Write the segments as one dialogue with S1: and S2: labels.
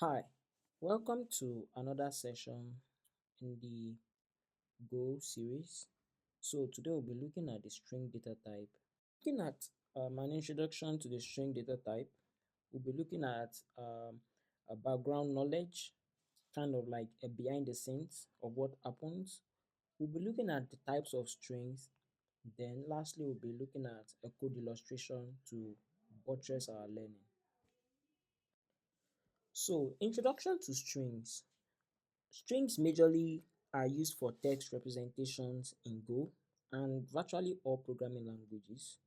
S1: Hi, welcome to another session in the Go series. So today we'll be looking at the string data type. Looking at an introduction to the string data type, we'll be looking at a background knowledge, kind of like a behind the scenes of what happens. We'll be looking at the types of strings. Then lastly, we'll be looking at a code illustration to buttress our learning. So introduction to strings. Strings majorly are used for text representations in Go and virtually all programming languages.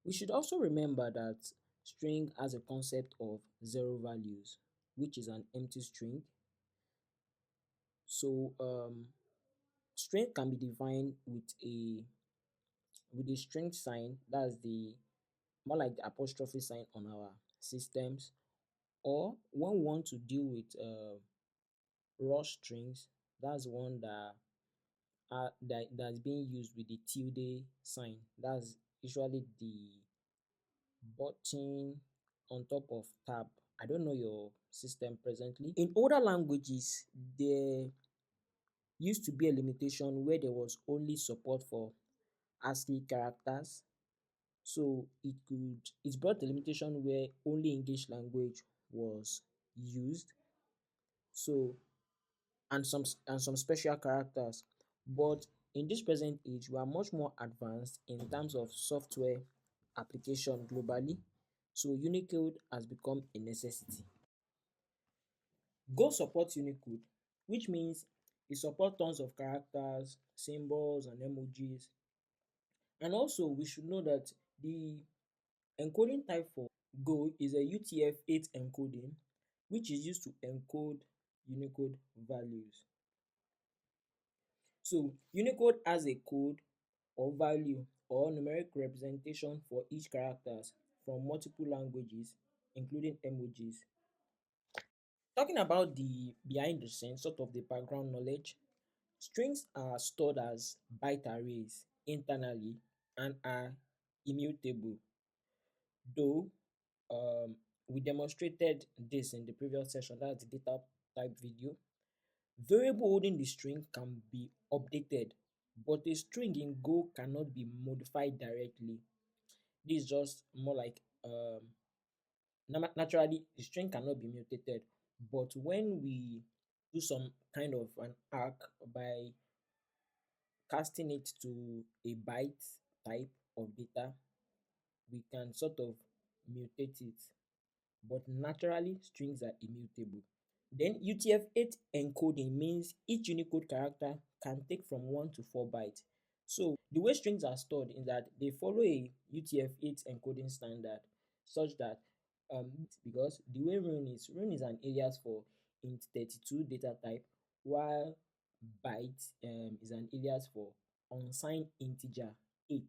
S1: We should also remember that string has a concept of zero values, which is an empty string. So string can be defined with a string sign, that's the more like the apostrophe sign on our systems, or when we want to deal with raw strings, that's one that's being used with the tilde sign. That's usually the button on top of tab. I don't know your system presently. In older languages, there used to be a limitation where there was only support for ASCII characters. So it brought the limitation where only English language was used. So and some special characters. But in this present age, we are much more advanced in terms of software application globally. So Unicode has become a necessity. Go supports Unicode, which means it supports tons of characters, symbols, and emojis. And also, we should know that the encoding type for Go is a UTF-8 encoding, which is used to encode Unicode values. So Unicode has a code or value or numeric representation for each characters from multiple languages, including emojis. Talking about the behind the scenes, sort of the background knowledge, strings are stored as byte arrays internally and are immutable. Though we demonstrated this in the previous session, that's the data type video. Variable holding the string can be updated, but a string in Go cannot be modified directly. This is just more like naturally the string cannot be mutated, but when we do some kind of an arc by casting it to a byte type of data, we can sort of mutate it. But naturally strings are immutable. Then UTF-8 encoding means each Unicode character can take from 1 to 4 bytes. So the way strings are stored is that they follow a UTF-8 encoding standard such that because the way run is an alias for int32 data type, while byte is an alias for unsigned integer 8.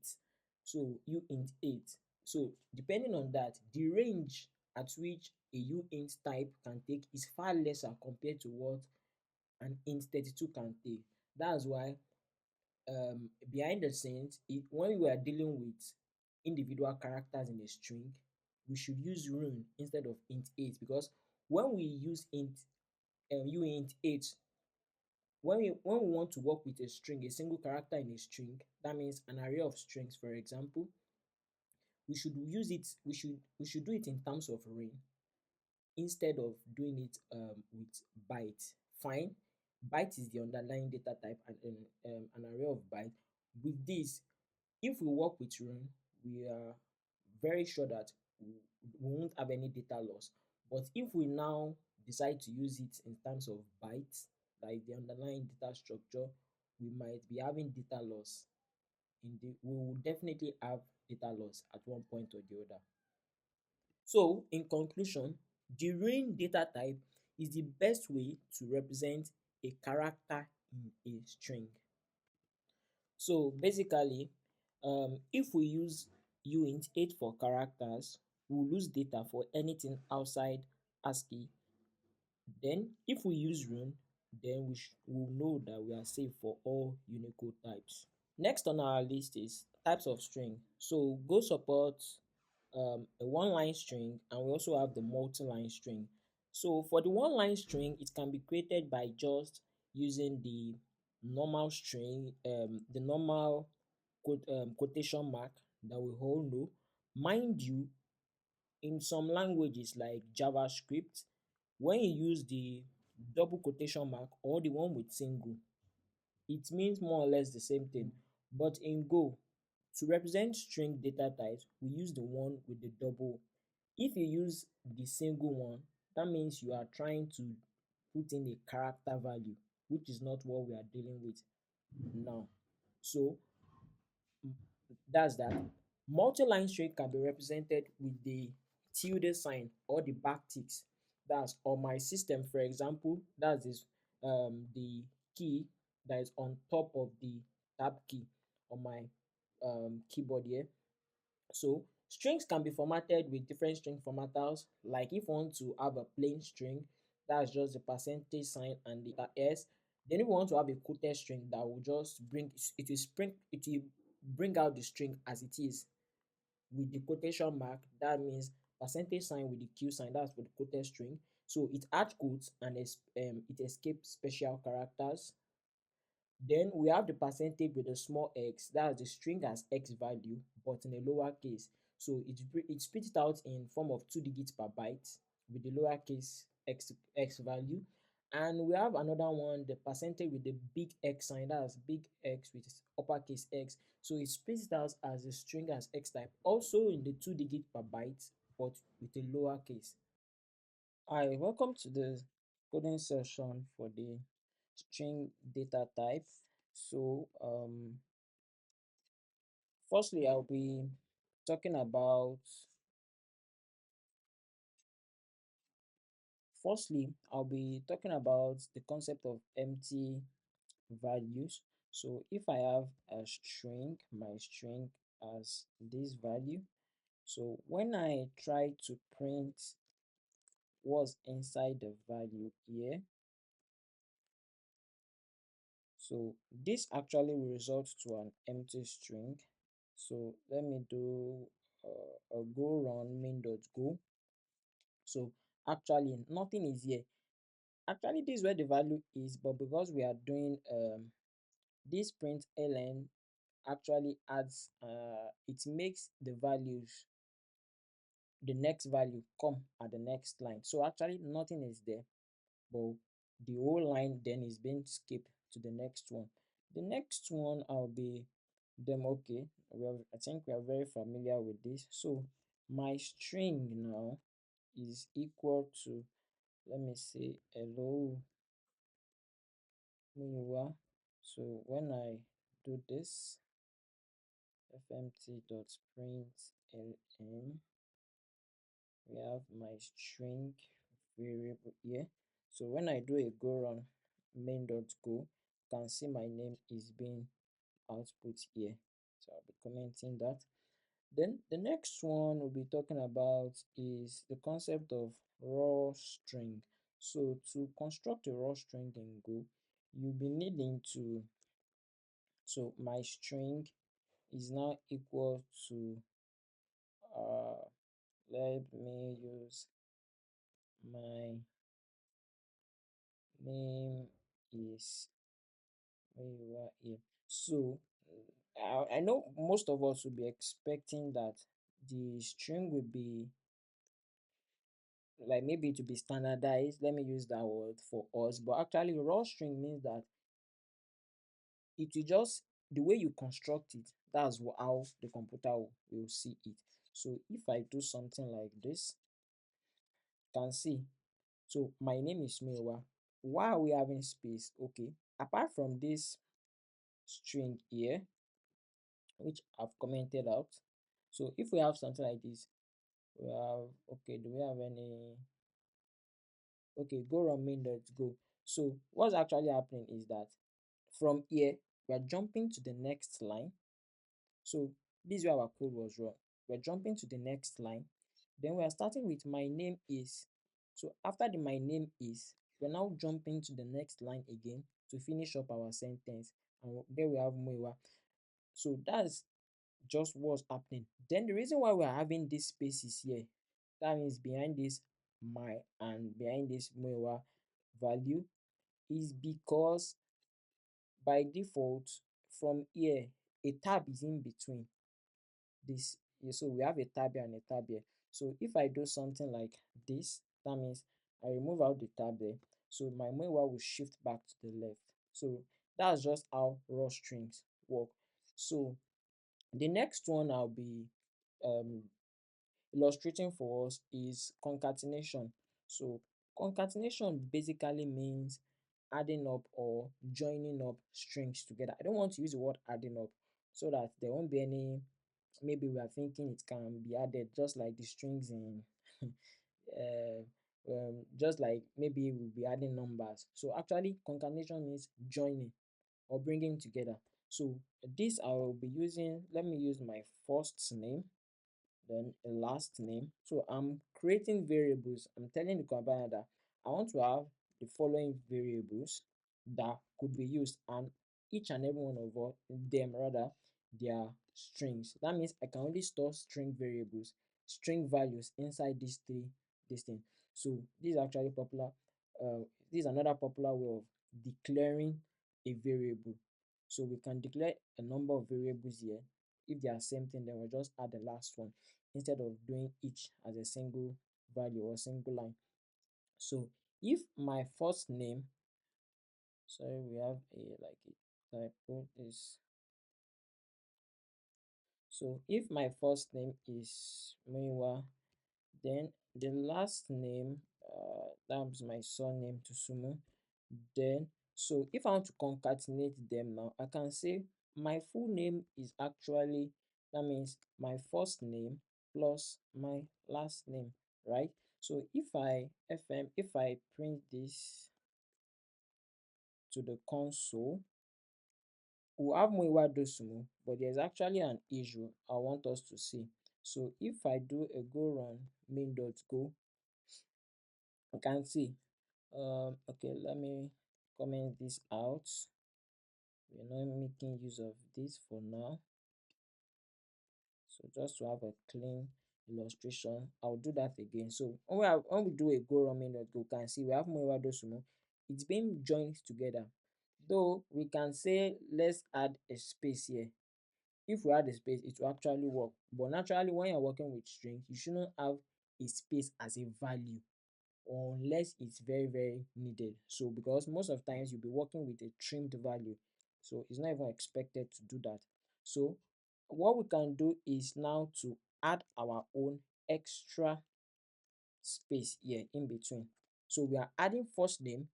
S1: So uint8. So depending on that, the range at which a uint type can take is far lesser compared to what an int32 can take. That's why behind the scenes, when we are dealing with individual characters in a string, we should use run instead of int8, because when we use uint8, when we want to work with a string, a single character in a string, that means an array of strings, for example, we should do it in terms of ring instead of doing it with byte. Fine, byte is the underlying data type and an array of byte. With this, if we work with run, we are very sure that we won't have any data loss. But if we now decide to use it in terms of bytes, like the underlying data structure, we might be having data loss. We will definitely have data loss at one point or the other. So in conclusion, the ring data type is the best way to represent a character in a string. So basically, if we use uint8 for characters, we'll lose data for anything outside ASCII. Then if we use run, then we'll know that we are safe for all Unicode types. Next on our list is types of string. So Go supports a one line string, and we also have the multi-line string. So for the one line string, it can be created by just using the normal string, the normal quotation mark that we all know. Mind you, in some languages like JavaScript, when you use the double quotation mark or the one with single, it means more or less the same thing. But in Go, to represent string data types, we use the one with the double. If you use the single one, that means you are trying to put in a character value, which is not what we are dealing with now. So that's that. Multi-line string can be represented with the tilde sign or the backticks. That's on my system, for example, that's this the key that is on top of the tab key on my keyboard here. So strings can be formatted with different string formatters. Like if you want to have a plain string, that's just the percentage sign and the s. Then if you want to have a quoted string, that will just it will bring out the string as it is with the quotation mark. That means percentage sign with the q sign. That's for the quoted string. So it adds quotes and it escapes special characters. Then we have the percentage with a small x. That's the string as x value, but in a lowercase. So it spits it out in form of 2 digits per byte with the lowercase x value. And we have another one, the percentage with the big X sign. That's big X with uppercase X. So it spits it out as a string as X type, also in the 2 digits per byte, but with a lowercase. Hi, welcome to the coding session for the string data type. So, firstly, talking about I'll be talking about the concept of empty values. So, if I have a string, my string has this value. So, when I try to print what's inside the value here, so this actually will result to an empty string. So let me do a go run main.go. So actually nothing is here. Actually this is where the value is, but because we are doing this print ln actually adds it makes the values, the next value come at the next line. So actually nothing is there, but the whole line then is being skipped to the next one. The next one I'll be them okay. I think we are very familiar with this. So my string now is equal to, let me say, hello Miwa. So when I do this, fmt.println, we have my string variable here. So when I do a go run main.go, you can see my name is being output here. So I'll be commenting that. Then the next one we'll be talking about is the concept of raw string. So to construct a raw string in Go, you'll be needing to, so my string is now equal to, uh, let me use my name is where you are here. So I know most of us will be expecting that the string will be like maybe to be standardized. Let me use that word for us. But actually, raw string means that it will just the way you construct it. That's how the computer will see it. So if I do something like this, you can see. So my name is Mewa. Why are we having space? Okay. Apart from this string here, which I've commented out. So if we have something like this, we have okay. Do we have any? Okay, go run main.go. So what's actually happening is that from here we are jumping to the next line. So this is where our code was run. We're jumping to the next line. Then we are starting with my name is. So after the my name is, we're now jumping to the next line again to finish up our sentence. And there we have Mwewa. So that's just what's happening. Then the reason why we're having these spaces here, that means behind this my and behind this Muewa value is because by default from here a tab is in between this. So we have a tab here and a tab here. So if I do something like this, that means I remove out the tab there. So my Muewa will shift back to the left. So that's just how raw strings work. So the next one I'll be um, illustrating for us is concatenation. So concatenation basically means adding up or joining up strings together. I don't want to use the word adding up so that there won't be any, maybe we are thinking it can be added just like the strings in just like maybe we'll be adding numbers. So actually concatenation means joining or bringing together. So this I will be using, let me use my first name, then a last name. So I'm creating variables. I'm telling the compiler that I want to have the following variables that could be used, and each and every one of them rather, they are strings. That means I can only store string variables, string values inside these three this thing. So this is actually popular. This is another popular way of declaring a variable. So we can declare a number of variables here. If they are same thing, then we'll just add the last one instead of doing each as a single value or single line. So if my first name, sorry, we have a like a typo is, so if my first name is Muiwa, then the last name, that's my surname to Sumo. Then, so if I want to concatenate them now, I can say my full name is actually, that means my first name plus my last name, right? So if I print this to the console, we'll have Muiwa Dosumu, but there's actually an issue I want us to see. So if I do a go run main.go, I can see, okay, let me comment this out. We're not making use of this for now. So just to have a clean illustration, I'll do that again. So when we do a go run main.go, can see we have Muiwa Dosumu. It's being joined together. Though we can say let's add a space here. If we add a space, it will actually work. But naturally, when you're working with strings, you shouldn't have a space as a value unless it's very, very needed. So because most of times you'll be working with a trimmed value, so it's not even expected to do that. So what we can do is now to add our own extra space here in between. So we are adding first name,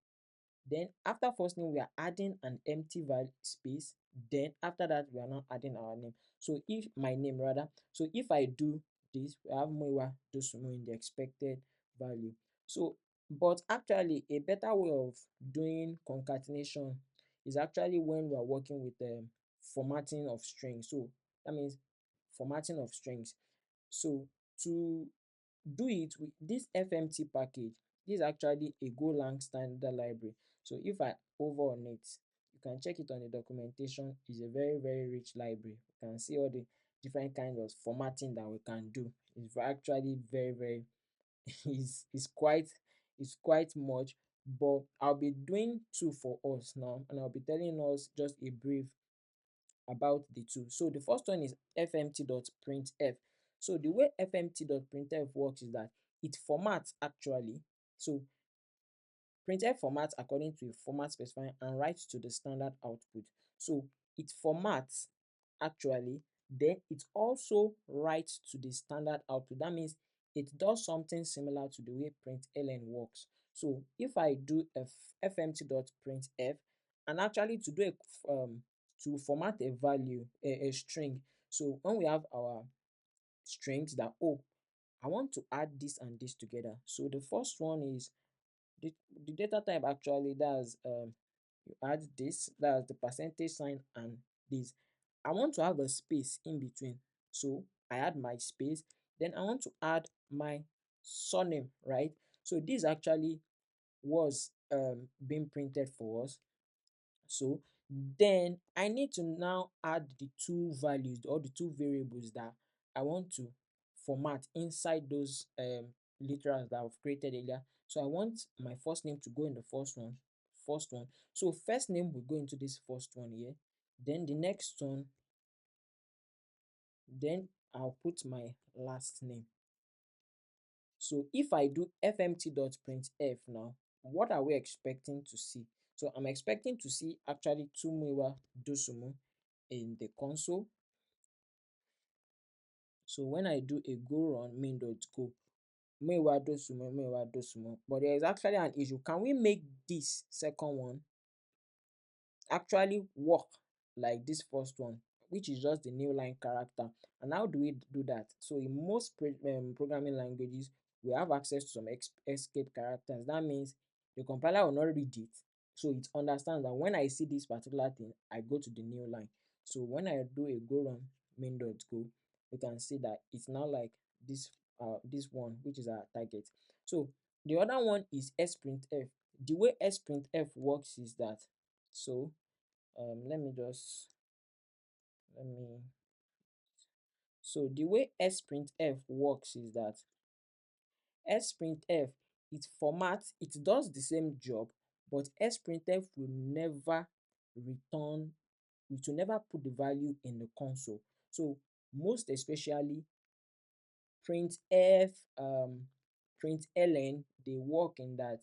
S1: then after first name we are adding an empty value space, then after that we are now adding our name. So if my name rather, so if I do this, we have Muiwa Dosumu in the expected value. So but actually a better way of doing concatenation is actually when we are working with formatting of strings. So that means formatting of strings. So to do it with this FMT package, this is actually a Golang standard library. So if I hover on it, you can check it on the documentation. It's a very, very rich library. You can see all the different kinds of formatting that we can do. It's actually very, very is quite much. But I'll be doing two for us now, and I'll be telling us just a brief about the two. So the first one is fmt.printf. So the way fmt.printf works is that it formats actually. So printf formats according to a format specifier and writes to the standard output. So it formats actually, then it also writes to the standard output. That means it does something similar to the way println works. So if I do fmt.printf, and actually to do to format a value, a string. So when we have our strings that, oh, I want to add this and this together. So the first one is the, the data type actually, that's you add this, that's the percentage sign and this. I want to have a space in between. So I add my space, then I want to add my surname, right? So this actually was being printed for us. So then I need to now add the two values or the two variables that I want to format inside those literals that I've created earlier. So I want my first name to go in the first one. So first name will go into this first one here. Then the next one, then I'll put my last name. So if I do fmt.printf now, what are we expecting to see? So I'm expecting to see actually Tumiwa Dosumu in the console. So when I do a go run main.go, Mewa Dosumu, Mewa Dosumu, but there is actually an issue. Can we make this second one actually work like this first one, which is just the new line character? And how do we do that? So in most programming languages, we have access to some escape characters. That means the compiler will not read it, so it understands that when I see this particular thing, I go to the new line. So when I do a go run main.go, you can see that it's now like this this one, which is our target. So the other one is sprintf. The way sprintf works is that, so let me just let me so the way sprintf works is that sprintf, it formats, it does the same job, but sprintf will never return, it will never put the value in the console. So most especially printf, println, they work in that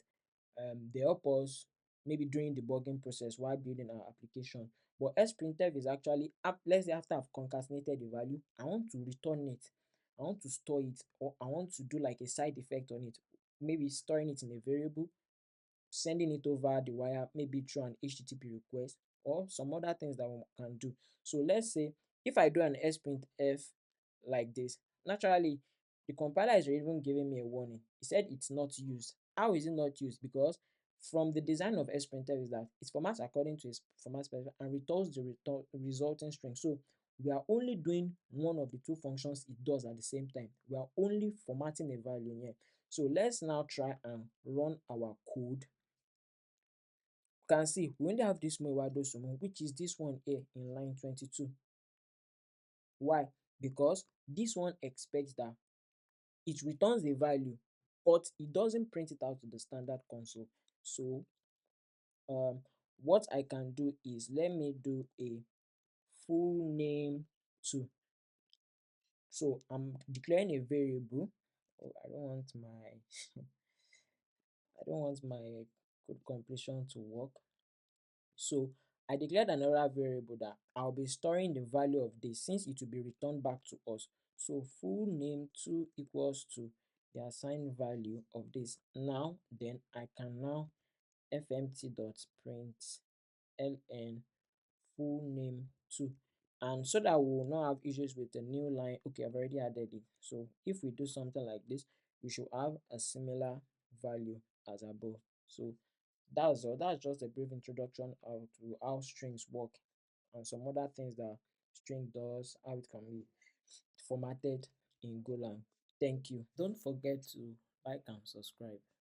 S1: they help us maybe during debugging process while building our application. But sprintf is actually, let's say after I've concatenated the value, I want to return it, I want to store it, or I want to do like a side effect on it, maybe storing it in a variable, sending it over the wire, maybe through an HTTP request, or some other things that we can do. So let's say if I do an sprintf like this, naturally the compiler is even giving me a warning. It said it's not used. How is it not used? Because from the design of sprintf is that it formats according to its format specifier and returns the resulting string. So we are only doing one of the two functions it does at the same time. We are only formatting a value here. So let's now try and run our code. You can see we only have this Mewado Sumo, which is this one here in line 22. Why? Because this one expects that it returns a value, but it doesn't print it out to the standard console. So um, what I can do is, let me do a full name to. So I'm declaring a variable. Oh, I don't want my code completion to work. So I declared another variable that I'll be storing the value of this since it will be returned back to us. So full name 2 equals to the assigned value of this. Now then I can now fmt.print ln full name 2, and so that we will not have issues with the new line. Okay, I've already added it. So if we do something like this, we should have a similar value as above. So that's all. That's just a brief introduction to how strings work and some other things that string does, how it can be formatted in Golang. Thank you. Don't forget to like and subscribe.